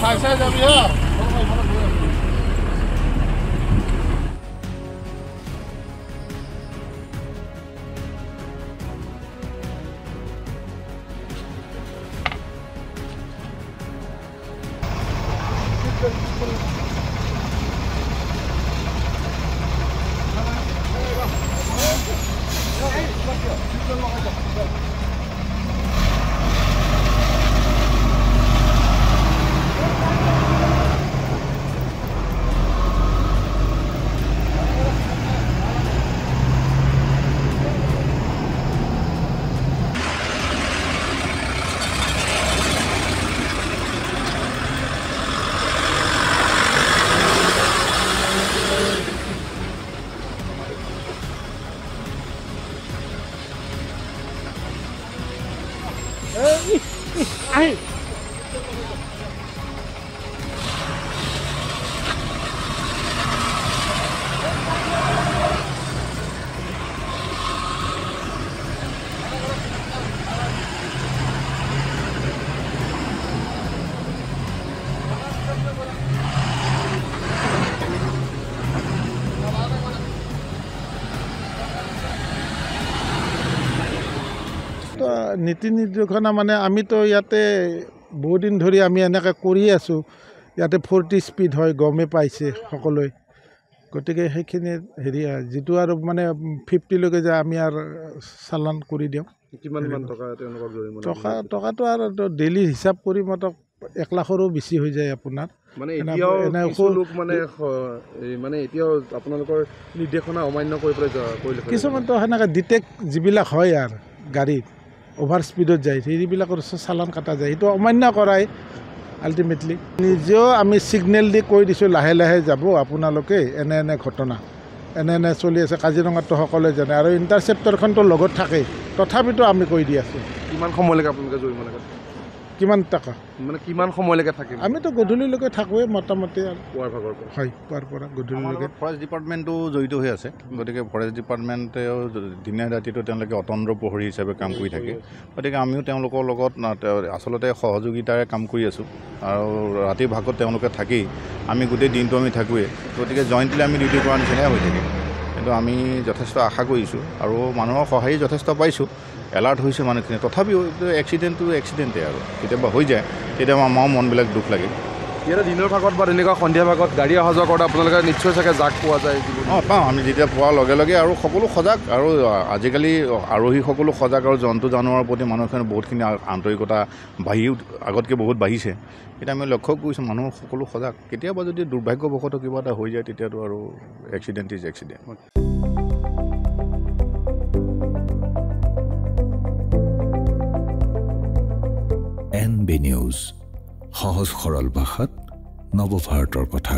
চাই যাবি হা Ai নীতি নিৰ্দেশনা মানে আমিতো ইয়াতে বহুত দিন ধৰি আমি এনেকৈ কৰি আছোঁ ইয়াতে 40 স্পীড হয় গমে পাইছে সকলোৱে গতিকে সেইখিনি হেৰি যিটো আৰু মানে 50 লৈকে যায় আমি আৰু চালান কৰি দিওঁ কিমান টকা তেওঁলোকক জৰিমনা টকাটো আৰু ডেইলি হিচাপ কৰি মতক 1 লাখৰো বেছি হৈ যায় আপোনাৰ মানে এতিয়াও কিছু লোক মানে এতিয়াও আপোনালোকৰ নিৰ্দেশনা অমান্য কৰি পেলাই কিছুমানতো সেনেকৈ ডিটেক্ট যিবিলাক হয় আৰু গাড়ীত অভাৰ স্পীডত যায় সেইবিলাকৰ চালান কাটা যায় সেইটো অমান্য কৰাই আল্টিমেটলি নিজেও আমি ছিগনেল দি কৈ দিছোঁ লাহে লাহে যাব আপোনালোকে এনে ঘটনা এনে চলি আছে কাজিৰঙাতো সকলোৱে জানে আৰু ইণ্টাৰচেপ্টৰখনতো লগত থাকেই তথাপিতো আমি কৈ দি আছোঁ কিমান সময়লৈকে আপোনালোকে জৰিমনা কাটে কিমান টকা মানে কিমান সময়লৈকে থাকিম আমিতো গধূলিলৈকে থাকোঁৱে মোটামুটি আৰু পুৱাৰ ভাগৰ হয় পুৱাৰ পৰা গধূলিলৈকে ফৰেষ্ট ডিপাৰ্টমেণ্টো জড়িত হৈ আছে গতিকে ফৰেষ্ট ডিপাৰ্টমেণ্টেও দিনে ৰাতিটো তেওঁলোকে অতন্দ্ৰ প্ৰহৰী হিচাপে কাম কৰি থাকে গতিকে আমিও তেওঁলোকৰ লগত আচলতে সহযোগিতাৰে কাম কৰি আছোঁ আৰু ৰাতিৰ ভাগত তেওঁলোকে থাকেই আমি গোটেই দিনটো আমি থাকোঁৱেই গতিকে জইণ্টলি আমি ডিউটি কৰাৰ নিচিনাই হৈ থাকে কিন্তু আমি যথেষ্ট আশা কৰিছোঁ আৰু মানুহৰ সহায় যথেষ্ট পাইছোঁ এলাৰ্ট হৈছে মানুহখিনি তথাপিও এক্সিডেণ্টটো এক্সিডেণ্টেই আৰু কেতিয়াবা হৈ যায় কেতিয়াবা আমাৰো মনবিলাক দুখ লাগে ইয়াতে দিনৰ ভাগত বা তেনেকুৱা সন্ধিয়া ভাগত গাড়ী অহা যোৱা কৰোঁতে আপোনালোকে নিশ্চয় চাগে জাক পোৱা যায় পাওঁ আমি যেতিয়া পোৱাৰ লগে লগে আৰু সকলো সজাগ আৰু আজিকালি আৰোহী সকলো সজাগ আৰু জন্তু জানোৱাৰৰ প্ৰতি মানুহখিনি বহুতখিনি আন্তৰিকতা আগতকৈ বহুত বাঢ়িছে এতিয়া আমি লক্ষ্য কৰিছোঁ মানুহ সকলো সজাগ কেতিয়াবা যদি দুৰ্ভাগ্যবশতঃ কিবা এটা হৈ যায় তেতিয়াতো আৰু accident is accident NB news সহজ সৰল ভাষাত নৱভাৰতৰ কথা।